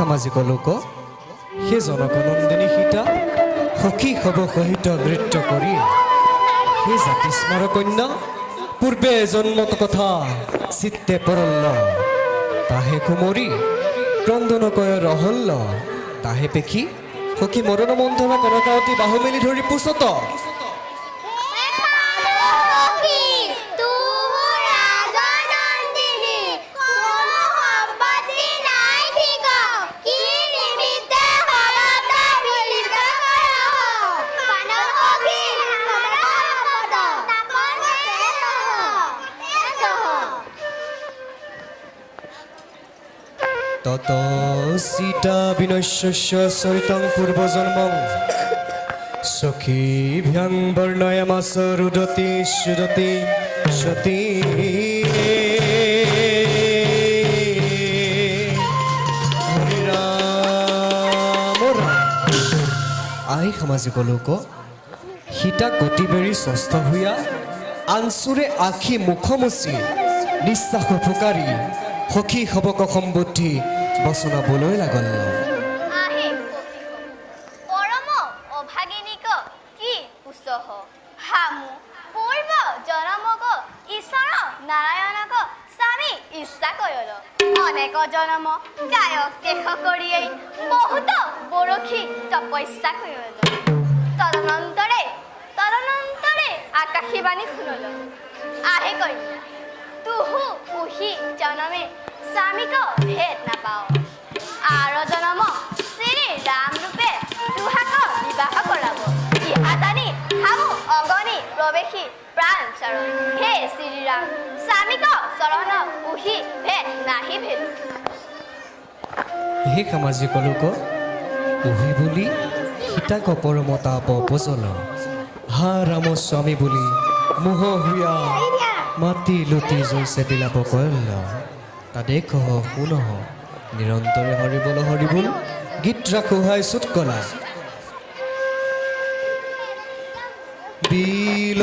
সামাজিক লোক হে জনকনন্দিনী সীতা সখী হব সহিত নৃত্য কৰি হে জাতি স্মাৰ কন্যা পূৰ্বে জন্মত কথা চিত্তে পৰল্ল তাহে কুমৰী ক্ৰন্দনকয় ৰহল্ল তাহে পেখি সখী মৰণ মন্থনা কনকাৱতী বাহু মেলি ধৰি পুছত তত সীতা বিনশ্যস্য চৰিতং পূৰ্বজন্মং সখী ভ্যাং বৰ্ণয়ামাস ৰুদতি সুদতি সতী আই সামাজিক লোক সীতা গতিবেৰী স্বস্থ হৈয়া আনচুৰে আখি মুখমুচি নিশ্বাস ফুকাৰি সখী হবক সম্বুদ্ধি বচনা বলৈ লাগল পৰম অভাগিনীক কি উৎসহ হামু পূৰ্ব জনমক ঈশ্বৰ নাৰায়ণক স্বামী ইচ্ছা কৰিল অনেক জনম গায়ক দেশ কৰিয়েই বহুত বৰশী তপস্যা কৰিল তদনন্তৰে আকাশীবাণী শুনল আহে কন্যা তুহু পুহি জনমে স্বামীক ভেদ নাপাওঁ আৰু জনম শ্ৰী ৰাম ৰূপে দুহাক বিবাহ কৰাব ইহা জানি হামু অগণি প্ৰৱেশী প্ৰাণ চৰণ হে শ্ৰীৰাম স্বামীক চৰণ উহি ভেদ নাহি ভেদ হে সামাজিক লোক পুহি বুলি সীতাক পৰমতাপ উপজল হা ৰাম স্বামী বুলি মোহ হুয়া মাতি লুটি জৈছে বিলাপ কয়ল তা দেখ শুন নিৰন্তৰে হৰিবল হৰিবোল গীত ৰাখোহাই চুট কলা বিল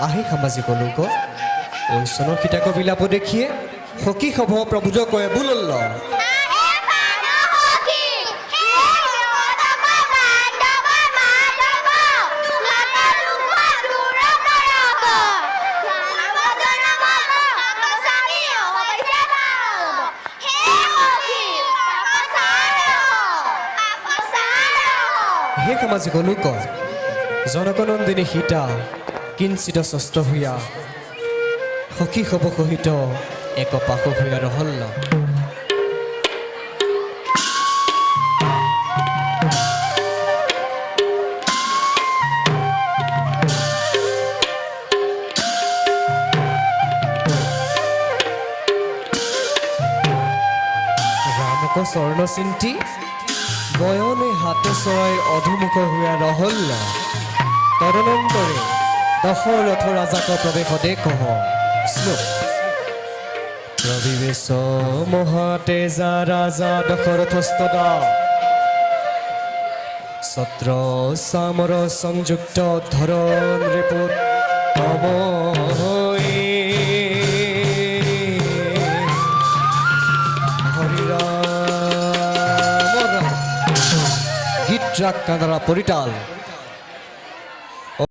আহে সামাজিক লোক ঐশ্বনৰ সীতাক বিলাপ দেখিয়ে সখী সভ প্ৰভুজ কয়ে বুলল্ল হে সামাজিক লোক জনকনন্দিনী সীতা কিঞ্চিত স্বস্থ হইয়া সখী সব সহিত এক পাশ হইয়া রহল্ল রামক স্বর্ণ চিন্তি বয়নে হাতে চৰাই অধুমুখ হইয়া ৰহল্ল তদনন্তৰে দশৰথ ৰাজাক প্ৰৱেশতে কহ শ্লোক প্ৰবিবেশ মহাতেজা ৰাজা দশৰথস্তদা ছত্ৰ চামৰ সংযুক্ত ধৰণ ৰিপুত তম হৰিৰাম গীত ৰাগ কানাড়া পৰিতাল